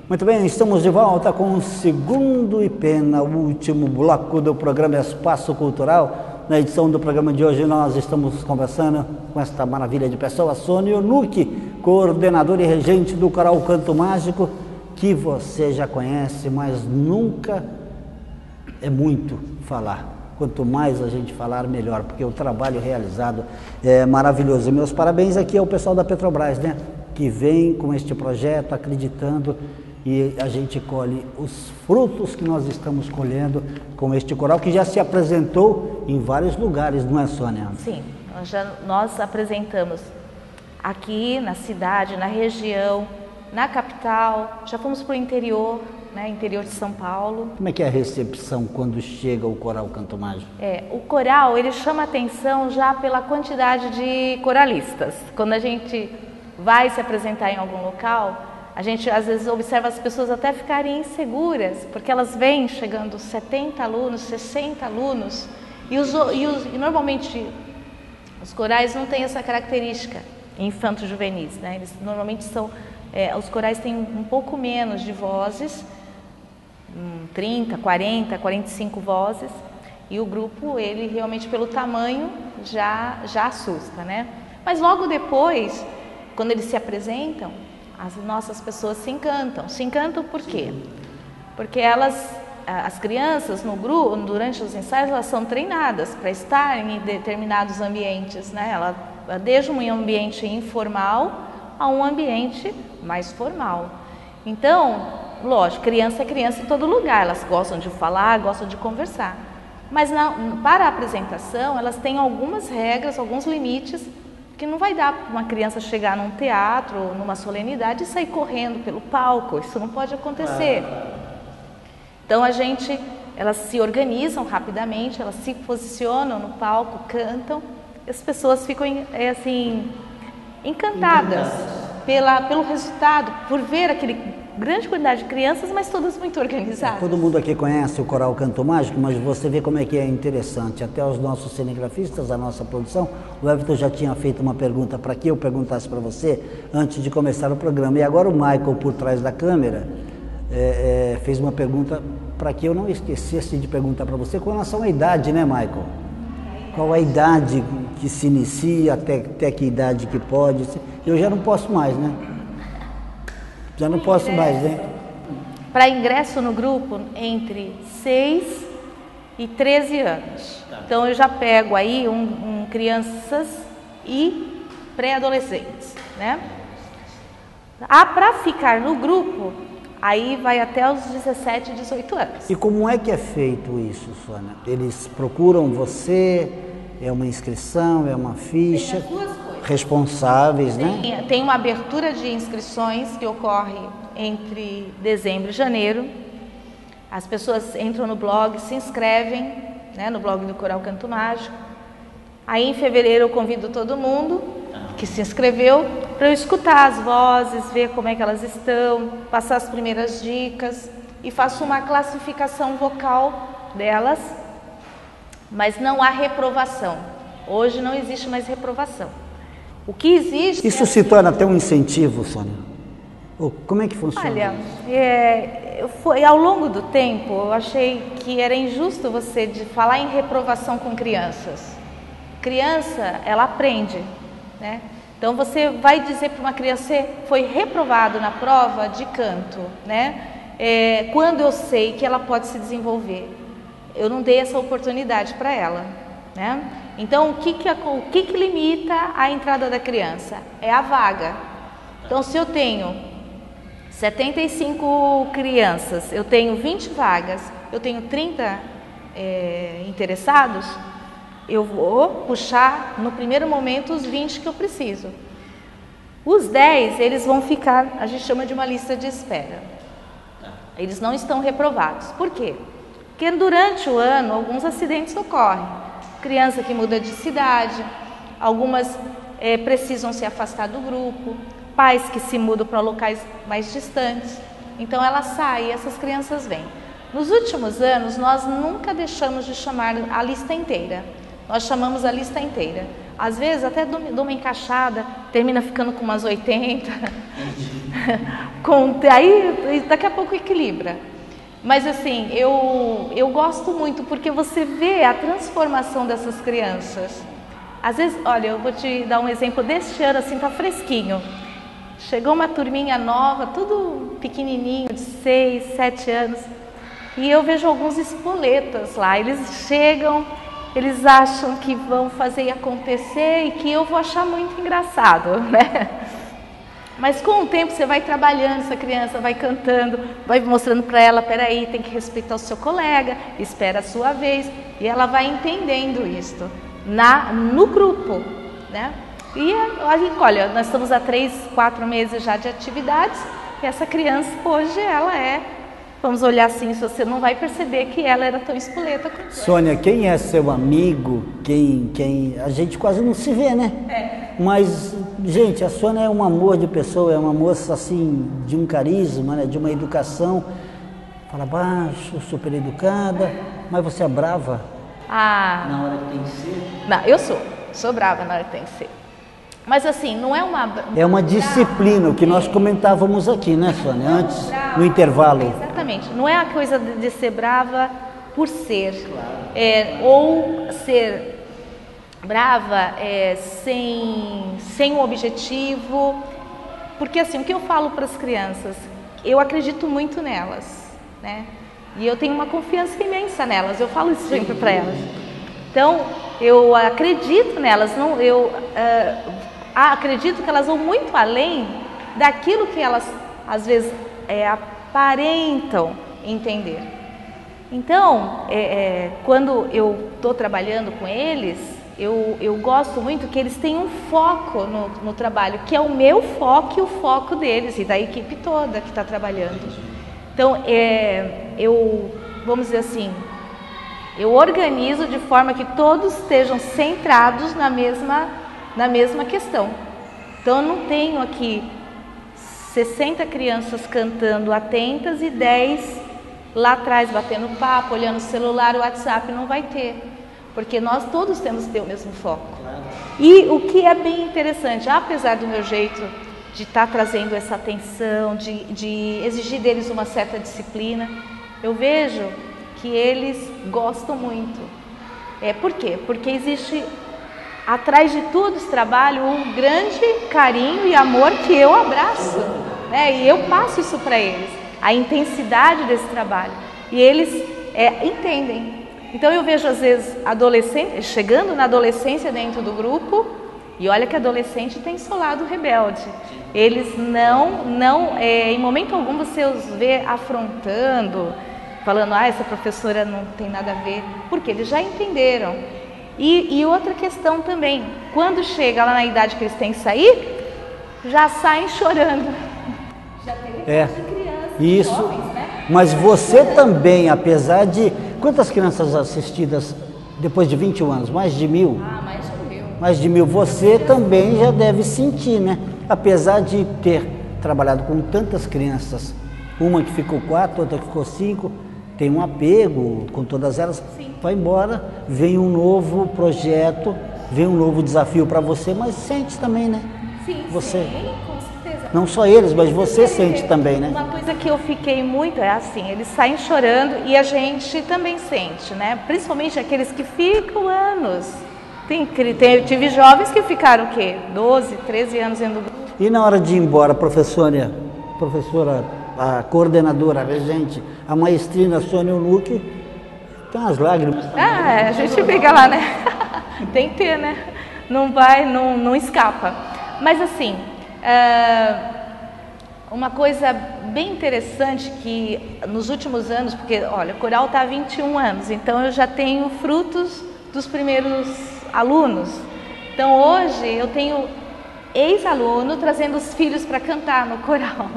Muito bem, estamos de volta com o segundo e penúltimo bloco do programa Espaço Cultural. Na edição do programa de hoje nós estamos conversando com esta maravilha de pessoa, Sônia Nucchi, coordenadora e regente do Coral Canto Mágico, que você já conhece, mas nunca é muito falar. Quanto mais a gente falar, melhor, porque o trabalho realizado é maravilhoso. E meus parabéns aqui ao pessoal da Petrobras, né? Que vem com este projeto, acreditando, e a gente colhe os frutos que nós estamos colhendo com este coral, que já se apresentou em vários lugares, não é, Sônia? Sim, nós apresentamos aqui na cidade, na região, na capital, já fomos para o interior, né, interior de São Paulo. Como é que é a recepção quando chega o Coral Canto Mágico? O coral, ele chama atenção já pela quantidade de coralistas. Quando a gente vai se apresentar em algum local, a gente às vezes observa as pessoas até ficarem inseguras, porque elas vêm chegando 70 alunos, 60 alunos, e normalmente os corais não têm essa característica infanto-juvenis, né? Eles normalmente são, os corais têm um pouco menos de vozes, 30, 40, 45 vozes, e o grupo, ele realmente pelo tamanho já assusta, né? Mas logo depois, quando eles se apresentam, as nossas pessoas se encantam. Se encantam por quê? Porque as crianças no grupo, durante os ensaios, elas são treinadas para estar em determinados ambientes, né? Desde um ambiente informal a um ambiente mais formal. Então, lógico, criança é criança em todo lugar, elas gostam de falar, gostam de conversar. Mas para a apresentação, elas têm algumas regras, alguns limites, que não vai dar para uma criança chegar num teatro, numa solenidade e sair correndo pelo palco, isso não pode acontecer. Então elas se organizam rapidamente, elas se posicionam no palco, cantam, e as pessoas ficam assim, encantadas pelo resultado, por ver aquele grande quantidade de crianças, mas todas muito organizadas. Todo mundo aqui conhece o Coral Canto Mágico, mas você vê como é que é interessante. Até os nossos cinegrafistas, a nossa produção, o Everton já tinha feito uma pergunta para que eu perguntasse para você antes de começar o programa. E agora o Michael, por trás da câmera, fez uma pergunta para que eu não esquecesse de perguntar para você com relação à idade, né, Michael? Qual a idade que se inicia, até que idade que pode? Eu já não posso mais, né? Já não posso mais, né? Para ingresso no grupo, entre 6 e 13 anos. Então eu já pego aí crianças e pré-adolescentes, né? Para ficar no grupo, aí vai até os 17, 18 anos. E como é que é feito isso, Sônia? Eles procuram você, é uma inscrição, é uma ficha? Tem as duas coisas. Responsáveis, né? Tem uma abertura de inscrições que ocorre entre dezembro e janeiro. As pessoas entram no blog, se inscrevem, né, no blog do Coral Canto Mágico. Aí em fevereiro eu convido todo mundo que se inscreveu para eu escutar as vozes, ver como é que elas estão, passar as primeiras dicas e faço uma classificação vocal delas, mas não há reprovação. Hoje não existe mais reprovação. O que existe... Isso se torna até um incentivo, Sônia? Como é que funciona? Olha, ao longo do tempo, eu achei que era injusto você falar em reprovação com crianças. Criança, ela aprende, né? Então você vai dizer para uma criança, você foi reprovado na prova de canto, né? Quando eu sei que ela pode se desenvolver. Eu não dei essa oportunidade para ela, né? Então, o que limita a entrada da criança? É a vaga. Então, se eu tenho 75 crianças, eu tenho 20 vagas, eu tenho 30 interessados, eu vou puxar no primeiro momento os 20 que eu preciso. Os 10, eles vão ficar, a gente chama de uma lista de espera. Eles não estão reprovados. Por quê? Porque durante o ano, alguns acidentes ocorrem. Criança que muda de cidade, algumas precisam se afastar do grupo, pais que se mudam para locais mais distantes. Então ela sai e essas crianças vêm. Nos últimos anos, nós nunca deixamos de chamar a lista inteira. Nós chamamos a lista inteira. Às vezes, até de uma encaixada, termina ficando com umas 80. Aí daqui a pouco equilibra. Mas assim, eu gosto muito porque você vê a transformação dessas crianças. Às vezes, olha, eu vou te dar um exemplo deste ano, assim, tá fresquinho. Chegou uma turminha nova, tudo pequenininho, de 6, 7 anos. E eu vejo alguns espoletas lá. Eles chegam, eles acham que vão fazer acontecer e que eu vou achar muito engraçado, né? Mas com o tempo você vai trabalhando essa criança, vai cantando, vai mostrando para ela, peraí, tem que respeitar o seu colega, espera a sua vez. E ela vai entendendo isso no grupo, né? E olha, nós estamos há 3, 4 meses já de atividades e essa criança hoje ela vamos olhar assim, se você não vai perceber que ela era tão espoleta quanto Sônia, quem é seu amigo, a gente quase não se vê, né? Mas, gente, a Sônia é um amor de pessoa, é uma moça assim, de um carisma, né? De uma educação, fala baixo, super educada, mas você é brava na hora que tem que ser? Não, eu sou brava na hora que tem que ser. Mas assim, não é uma... É uma disciplina, o que nós comentávamos aqui, né, Sônia? Antes, no intervalo. Exatamente. Não é a coisa de ser brava por ser. Ou ser brava sem um objetivo. Porque assim, o que eu falo para as crianças, eu acredito muito nelas, né? E eu tenho uma confiança imensa nelas, eu falo isso sempre para elas. Então, eu acredito nelas, acredito que elas vão muito além daquilo que elas, às vezes, aparentam entender. Então, quando eu estou trabalhando com eles, eu gosto muito que eles tenham um foco no trabalho, que é o meu foco e o foco deles e da equipe toda que está trabalhando. Então, vamos dizer assim, eu organizo de forma que todos estejam centrados na mesma questão. Então, eu não tenho aqui 60 crianças cantando atentas e 10 lá atrás batendo papo, olhando o celular, o WhatsApp, não vai ter. Porque nós todos temos que ter o mesmo foco. E o que é bem interessante, apesar do meu jeito de estar trazendo essa atenção, de exigir deles uma certa disciplina, eu vejo que eles gostam muito. Por quê? Porque existe... atrás de tudo esse trabalho, um grande carinho e amor que eu abraço, né? E eu passo isso para eles, a intensidade desse trabalho. E eles entendem. Então eu vejo às vezes adolescentes chegando na adolescência dentro do grupo, e olha que adolescente tem seu lado rebelde. Eles não em momento algum você os vê afrontando, falando, essa professora não tem nada a ver, porque eles já entenderam. E outra questão também, quando chega lá na idade que eles têm que sair, já saem chorando. Já teve crianças, isso, jovens, né? Mas você também, apesar de... Quantas crianças assistidas depois de 21 anos? Mais de 1000? Mais de 1000. Mais de 1000. Você também já deve sentir, né? Apesar de ter trabalhado com tantas crianças, uma que ficou 4, outra que ficou 5, tem um apego com todas elas. Sim. Vai embora, vem um novo projeto, vem um novo desafio para você, mas sente também, né? Sim, você, sim, com certeza. Não só eles, mas você sente também, né? Uma coisa que eu fiquei muito assim, eles saem chorando e a gente também sente, né? Principalmente aqueles que ficam anos. Tive jovens que ficaram o quê? 12, 13 anos dentro do grupo. E na hora de ir embora, professora, a coordenadora, a regente, a maestrina Sônia Unucchi, tem umas lágrimas também. A gente fica lá, né? Tem que ter, né? Não escapa. Mas assim, uma coisa bem interessante que nos últimos anos, porque olha, o coral está há 21 anos, então eu já tenho frutos dos primeiros alunos. Então hoje eu tenho ex-aluno trazendo os filhos para cantar no coral.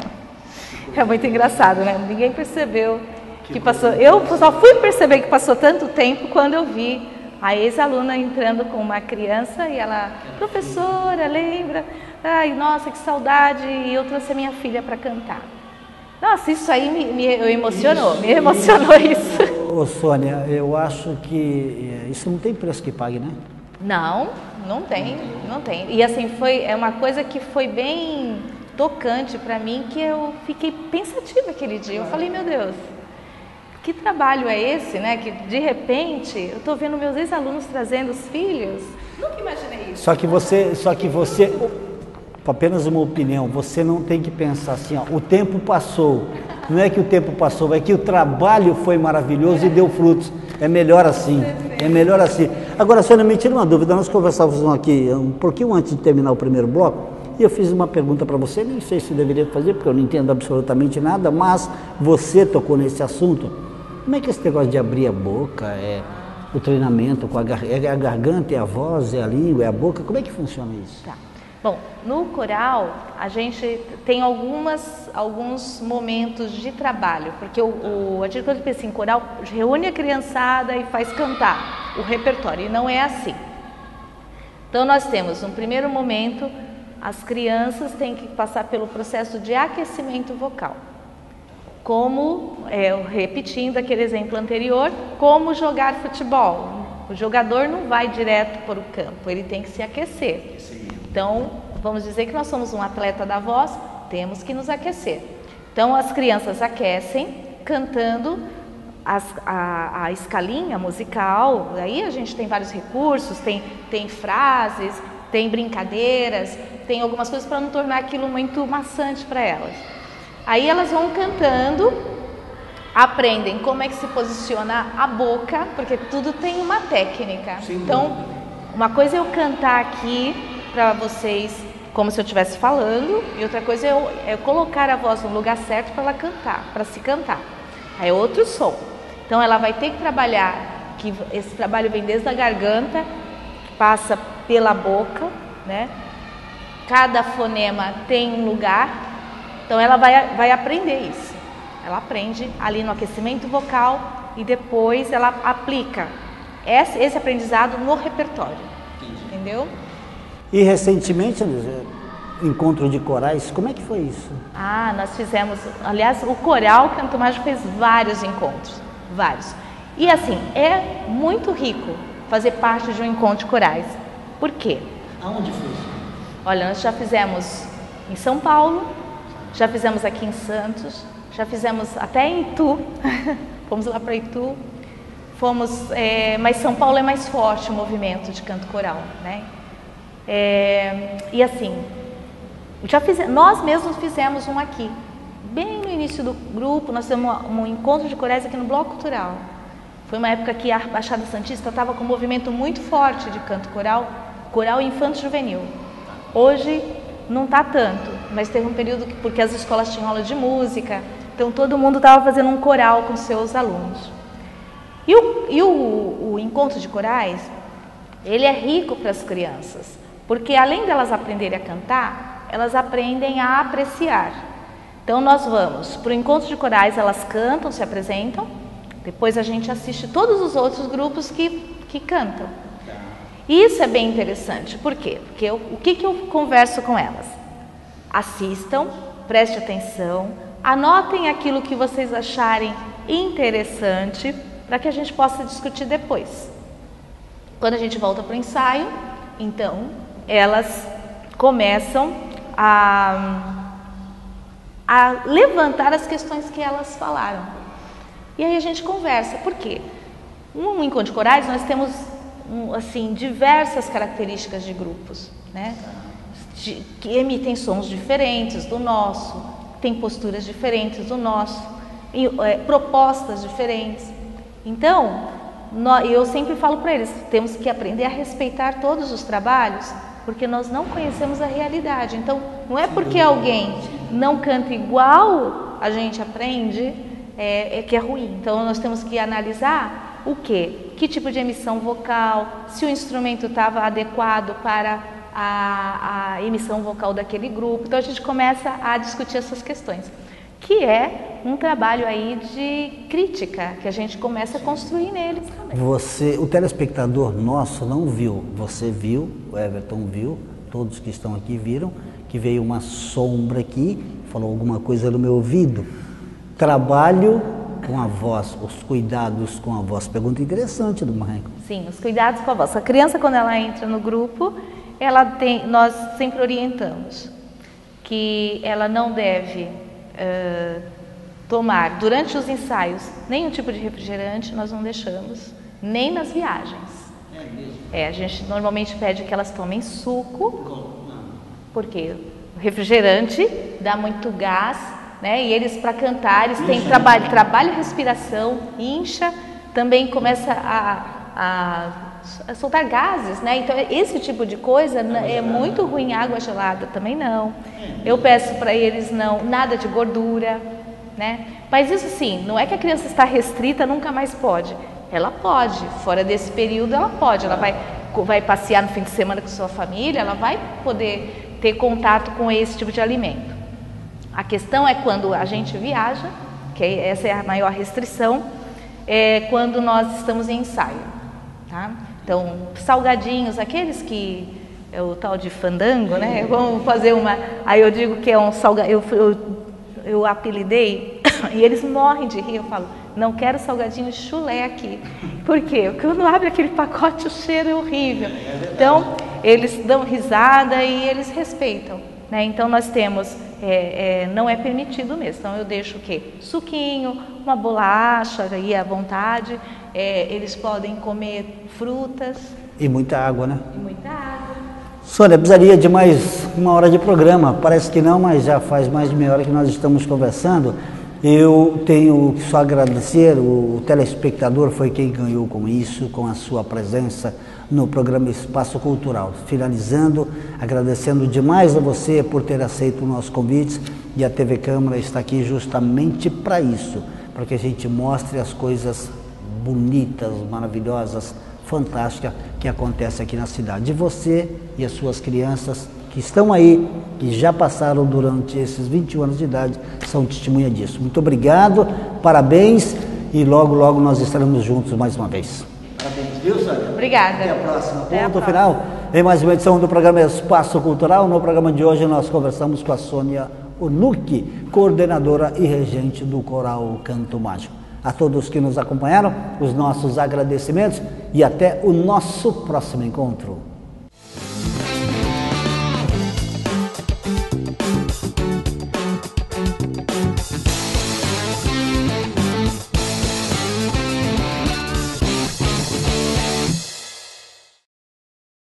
É muito engraçado, né? Ninguém percebeu que passou. Eu só fui perceber que passou tanto tempo quando eu vi a ex-aluna entrando com uma criança e ela, professora, lembra? Ai, nossa, que saudade! E eu trouxe a minha filha para cantar. Nossa, isso aí me emocionou isso. Ô Sônia, eu acho que isso não tem preço que pague, né? Não tem. E assim, é uma coisa que foi bem tocante para mim que eu fiquei pensativa aquele dia. Eu falei, meu Deus, que trabalho é esse, né? Que de repente eu estou vendo meus ex-alunos trazendo os filhos. Nunca imaginei isso. Só que você, apenas uma opinião, você não tem que pensar assim, ó, o tempo passou. Não é que o tempo passou, é que o trabalho foi maravilhoso e deu frutos. É melhor assim, é melhor assim. Agora, Sônia, me tira uma dúvida, nós conversávamos aqui um pouquinho antes de terminar o primeiro bloco, e eu fiz uma pergunta para você, nem sei se deveria fazer, porque eu não entendo absolutamente nada, mas você tocou nesse assunto. Como é que esse negócio de abrir a boca, o treinamento com a garganta, é a voz, é a língua, é a boca, como é que funciona isso? Tá. Bom, no coral a gente tem alguns momentos de trabalho, porque a gente quando pensa em coral, reúne a criançada e faz cantar o repertório, e não é assim. Então nós temos um primeiro momento, as crianças têm que passar pelo processo de aquecimento vocal. Como, repetindo aquele exemplo anterior, como jogar futebol. O jogador não vai direto para o campo, ele tem que se aquecer. Então, vamos dizer que nós somos um atleta da voz, temos que nos aquecer. Então, as crianças aquecem cantando a escalinha musical. Aí a gente tem vários recursos, tem frases, tem brincadeiras, tem algumas coisas para não tornar aquilo muito maçante para elas. Aí elas vão cantando, aprendem como é que se posiciona a boca, porque tudo tem uma técnica. Então, uma coisa é eu cantar aqui para vocês como se eu estivesse falando, e outra coisa é colocar a voz no lugar certo para ela cantar, para se cantar. Aí é outro som. Então ela vai ter que trabalhar, que esse trabalho vem desde a garganta, passa pela boca, né? Cada fonema tem um lugar, então ela vai aprender isso. Ela aprende ali no aquecimento vocal e depois ela aplica esse aprendizado no repertório, entendeu? E recentemente, encontro de corais, como é que foi isso? Nós fizemos, aliás, o Coral Canto Mágico fez vários encontros, vários. E assim, é muito rico fazer parte de um encontro de corais. Por quê? Aonde foi isso? Olha, nós já fizemos em São Paulo, já fizemos aqui em Santos, já fizemos até em Itu, fomos lá para Itu, mas São Paulo é mais forte o movimento de canto coral, né? E assim, nós mesmos fizemos um aqui, bem no início do grupo. Nós temos um encontro de corais aqui no Bloco Cultural. Foi uma época que a Baixada Santista estava com um movimento muito forte de canto coral, coral infanto-juvenil. Hoje não está tanto, mas teve um período porque as escolas tinham aula de música, então todo mundo estava fazendo um coral com seus alunos. E o encontro de corais, ele é rico para as crianças. Porque além delas aprenderem a cantar, elas aprendem a apreciar. Então nós vamos para o encontro de corais, elas cantam, se apresentam, depois a gente assiste todos os outros grupos que cantam. E isso é bem interessante, por quê? Porque o que eu converso com elas? Assistam, preste atenção, anotem aquilo que vocês acharem interessante, para que a gente possa discutir depois. Quando a gente volta para o ensaio, então, elas começam a levantar as questões que elas falaram. E aí a gente conversa. Por quê? No encontro de corais nós temos assim, diversas características de grupos, né? Que emitem sons diferentes do nosso, tem posturas diferentes do nosso, propostas diferentes. Então, eu sempre falo para eles, temos que aprender a respeitar todos os trabalhos, porque nós não conhecemos a realidade. Então, não é porque alguém não canta igual a gente aprende, que é ruim. Então, nós temos que analisar o quê? Que tipo de emissão vocal, se o instrumento estava adequado para a emissão vocal daquele grupo. Então, a gente começa a discutir essas questões, que é um trabalho aí de crítica, que a gente começa a construir neles também. O telespectador nosso não viu, você viu, o Everton viu, todos que estão aqui viram, que veio uma sombra aqui, falou alguma coisa no meu ouvido. Trabalho com a voz, os cuidados com a voz. Pergunta interessante do Marco. Sim, os cuidados com a voz. A criança, quando ela entra no grupo, nós sempre orientamos que ela não deve tomar durante os ensaios nenhum tipo de refrigerante, nós não deixamos, nem nas viagens. A gente normalmente pede que elas tomem suco, porque o refrigerante dá muito gás, né? E eles, para cantar, eles têm trabalho respiração, incha, também começa a soltar gases, né? Então esse tipo de coisa é muito ruim. Água gelada também não. Eu peço para eles nada de gordura, né? Mas isso sim, não é que a criança está restrita, nunca mais pode. Ela pode, fora desse período ela pode, ela vai passear no fim de semana com sua família, ela vai poder ter contato com esse tipo de alimento. A questão é quando a gente viaja, que essa é a maior restrição, quando nós estamos em ensaio, tá? Então, salgadinhos, aqueles que é o tal de fandango, né? Vamos fazer aí eu digo que é um salgadinho, eu apelidei, e eles morrem de rir, eu falo, não quero salgadinho chulé aqui. Por quê? Porque quando abre aquele pacote o cheiro é horrível. Então, eles dão risada e eles respeitam, né? Então, nós temos, não é permitido mesmo. Então, eu deixo o quê? Suquinho, uma bolacha aí à vontade. Eles podem comer frutas. E muita água, né? E muita água. Sônia, precisaria de mais uma hora de programa. Parece que não, mas já faz mais de meia hora que nós estamos conversando. Eu tenho que só agradecer, o telespectador foi quem ganhou com isso, com a sua presença no programa Espaço Cultural. Finalizando, agradecendo demais a você por ter aceito o nosso convite, e a TV Câmara está aqui justamente para isso, para que a gente mostre as coisas bonitas, maravilhosas, fantásticas que acontecem aqui na cidade. E você e as suas crianças que estão aí, que já passaram durante esses 21 anos de idade, são testemunha disso. Muito obrigado, parabéns, e logo, logo nós estaremos juntos mais uma vez. Parabéns, viu, Sônia? Obrigada. Até a próxima. Ponto final. Em mais uma edição do programa Espaço Cultural. No programa de hoje nós conversamos com a Sônia Onucchi, coordenadora e regente do Coral Canto Mágico. A todos que nos acompanharam, os nossos agradecimentos e até o nosso próximo encontro.